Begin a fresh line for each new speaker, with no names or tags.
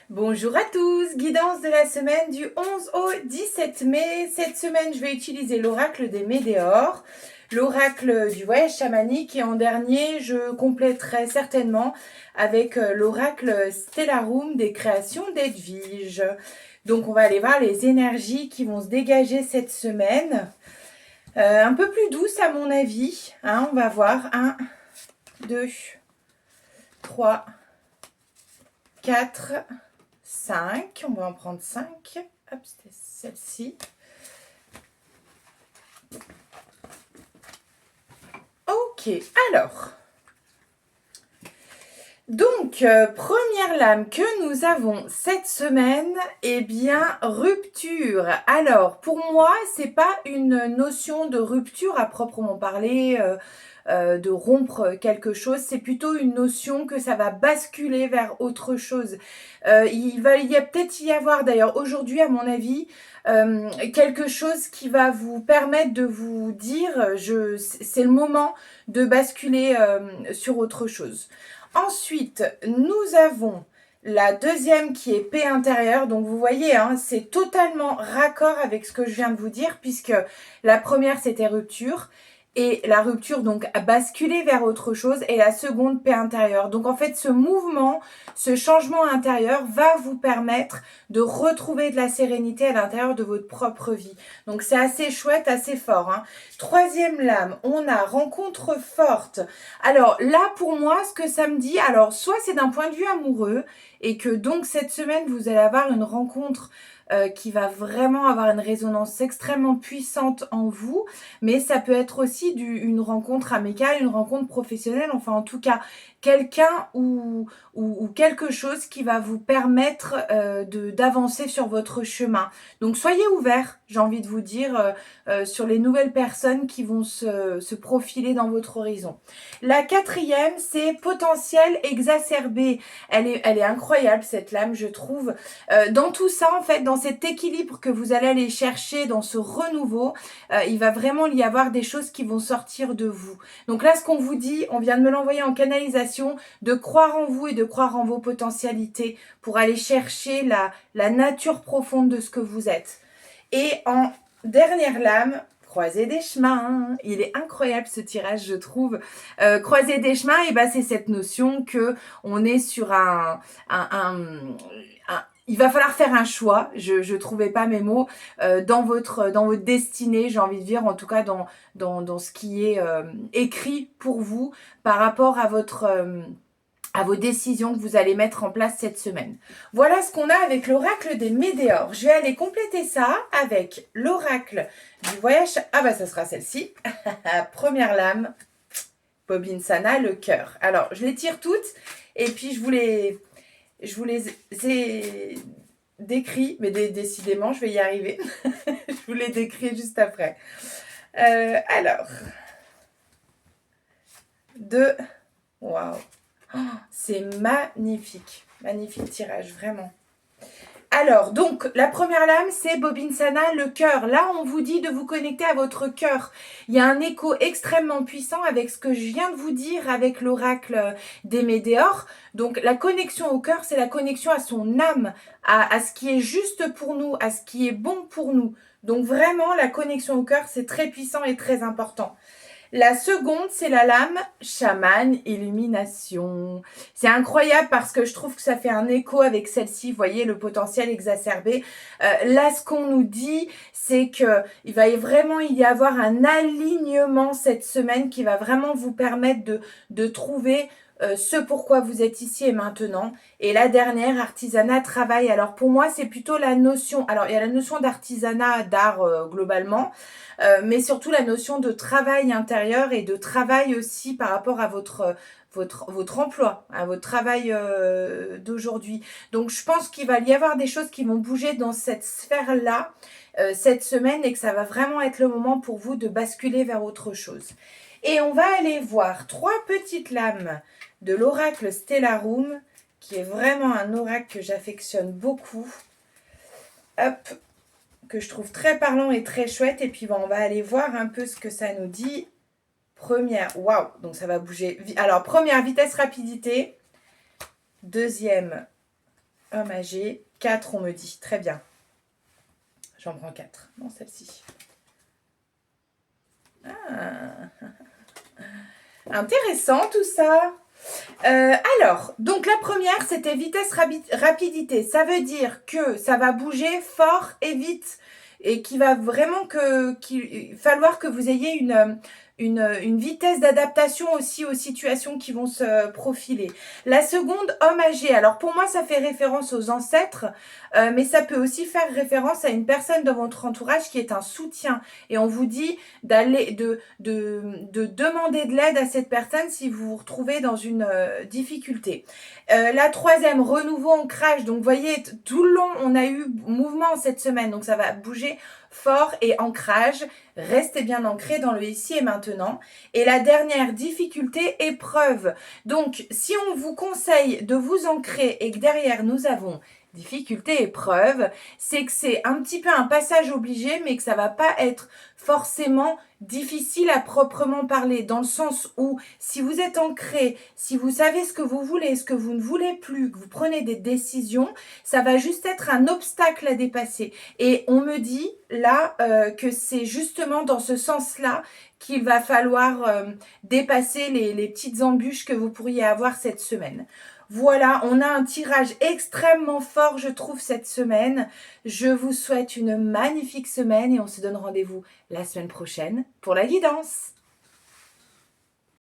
Bonjour à tous, guidance de la semaine du 11 au 17 mai. Cette semaine, je vais utiliser l'oracle des Médéors, l'oracle du voyage chamanique et en dernier, je compléterai certainement avec l'oracle Stellarum des créations d'Edwige. Donc, on va aller voir les énergies qui vont se dégager cette semaine. Un peu plus douce à mon avis. Hein, on va voir. 1, 2, 3, 4... 5, on va en prendre 5. Hop, c'était celle-ci. Ok, alors. Donc, première lame que nous avons cette semaine, eh bien, rupture. Alors, pour moi, c'est pas une notion de rupture à proprement parler, de rompre quelque chose, c'est plutôt une notion que ça va basculer vers autre chose. Il va peut-être y avoir d'ailleurs aujourd'hui, à mon avis, quelque chose qui va vous permettre de vous dire, c'est le moment de basculer sur autre chose. Ensuite, nous avons la deuxième qui est paix intérieure. Donc, vous voyez, hein, c'est totalement raccord avec ce que je viens de vous dire puisque la première, c'était rupture. Et la rupture, donc, a basculé vers autre chose. Et la seconde, paix intérieure. Donc, en fait, ce mouvement, ce changement intérieur va vous permettre de retrouver de la sérénité à l'intérieur de votre propre vie. Donc, c'est assez chouette, assez fort. Hein. Troisième lame, on a rencontre forte. Alors, là, pour moi, ce que ça me dit, alors, soit c'est d'un point de vue amoureux et que donc, cette semaine, vous allez avoir une rencontre qui va vraiment avoir une résonance extrêmement puissante en vous, mais ça peut être aussi une rencontre amicale, une rencontre professionnelle, enfin en tout cas quelqu'un ou quelque chose qui va vous permettre d'avancer sur votre chemin. Donc soyez ouverts, j'ai envie de vous dire, sur les nouvelles personnes qui vont se profiler dans votre horizon. La quatrième, c'est potentiel exacerbé. Elle est incroyable cette lame, je trouve. Dans tout ça, en fait, dans cet équilibre que vous allez aller chercher, dans ce renouveau, il va vraiment y avoir des choses qui vont sortir de vous. Donc là, ce qu'on vous dit, on vient de me l'envoyer en canalisation, de croire en vous et de croire en vos potentialités pour aller chercher la nature profonde de ce que vous êtes. Et en dernière lame, croiser des chemins. Il est incroyable ce tirage, je trouve. Croiser des chemins, et ben c'est cette notion que on est sur il va falloir faire un choix. Je trouvais pas mes mots dans votre destinée. J'ai envie de dire, en tout cas dans ce qui est écrit pour vous par rapport à vos décisions que vous allez mettre en place cette semaine. Voilà ce qu'on a avec l'oracle des Médéors. Je vais aller compléter ça avec l'oracle du voyage. Ah bah ça sera celle-ci. Première lame, Bobinsana, le cœur. Alors, je les tire toutes et puis je vous les ai décrits, mais décidément, je vais y arriver. Je vous les décris juste après. Alors, waouh. Oh, c'est magnifique. Magnifique tirage, vraiment. Alors, donc, la première lame, c'est Bobinsana, le cœur. Là, on vous dit de vous connecter à votre cœur. Il y a un écho extrêmement puissant avec ce que je viens de vous dire avec l'oracle des Médéors. Donc, la connexion au cœur, c'est la connexion à son âme, à ce qui est juste pour nous, à ce qui est bon pour nous. Donc, vraiment, la connexion au cœur, c'est très puissant et très important. La seconde, c'est la lame chaman illumination. C'est incroyable parce que je trouve que ça fait un écho avec celle-ci. Vous voyez, le potentiel exacerbé. Là, ce qu'on nous dit, c'est qu'il va vraiment y avoir un alignement cette semaine qui va vraiment vous permettre de trouver ce pourquoi vous êtes ici et maintenant. Et la dernière, artisanat, travail. Alors pour moi, c'est plutôt la notion. Alors il y a la notion d'artisanat, d'art globalement. Mais surtout la notion de travail intérieur et de travail aussi par rapport à votre emploi, à votre travail d'aujourd'hui. Donc je pense qu'il va y avoir des choses qui vont bouger dans cette sphère-là cette semaine et que ça va vraiment être le moment pour vous de basculer vers autre chose. Et on va aller voir 3 petites lames de l'oracle Stellarum, qui est vraiment un oracle que j'affectionne beaucoup. Hop, que je trouve très parlant et très chouette. Et puis, on va aller voir un peu ce que ça nous dit. Première, waouh, donc ça va bouger. Alors, première, vitesse, rapidité. Deuxième, Homme âgé, 4 on me dit. Très bien. J'en prends 4. Non, celle-ci. Ah. Intéressant tout ça. Alors, donc la première, c'était vitesse, rapidité. Ça veut dire que ça va bouger fort et vite et qu'il va vraiment qu'il falloir que vous ayez une vitesse d'adaptation aussi aux situations qui vont se profiler. La seconde, homme âgé. Alors pour moi, ça fait référence aux ancêtres, mais ça peut aussi faire référence à une personne dans votre entourage qui est un soutien. Et on vous dit d'aller de demander de l'aide à cette personne si vous vous retrouvez dans une difficulté. La troisième, renouveau, ancrage. Donc, vous voyez, tout le long, on a eu mouvement cette semaine. Donc, ça va bouger fort et ancrage. Restez bien ancré dans le ici et maintenant. Et la dernière, difficulté, épreuve. Donc, si on vous conseille de vous ancrer et que derrière, nous avons difficulté, épreuve, c'est que c'est un petit peu un passage obligé, mais que ça va pas être forcément difficile à proprement parler, dans le sens où si vous êtes ancré, si vous savez ce que vous voulez, ce que vous ne voulez plus, que vous prenez des décisions, ça va juste être un obstacle à dépasser. Et on me dit là que c'est justement dans ce sens-là qu'il va falloir dépasser les petites embûches que vous pourriez avoir cette semaine. Voilà, on a un tirage extrêmement fort, je trouve, cette semaine. Je vous souhaite une magnifique semaine et on se donne rendez-vous la semaine prochaine pour la guidance.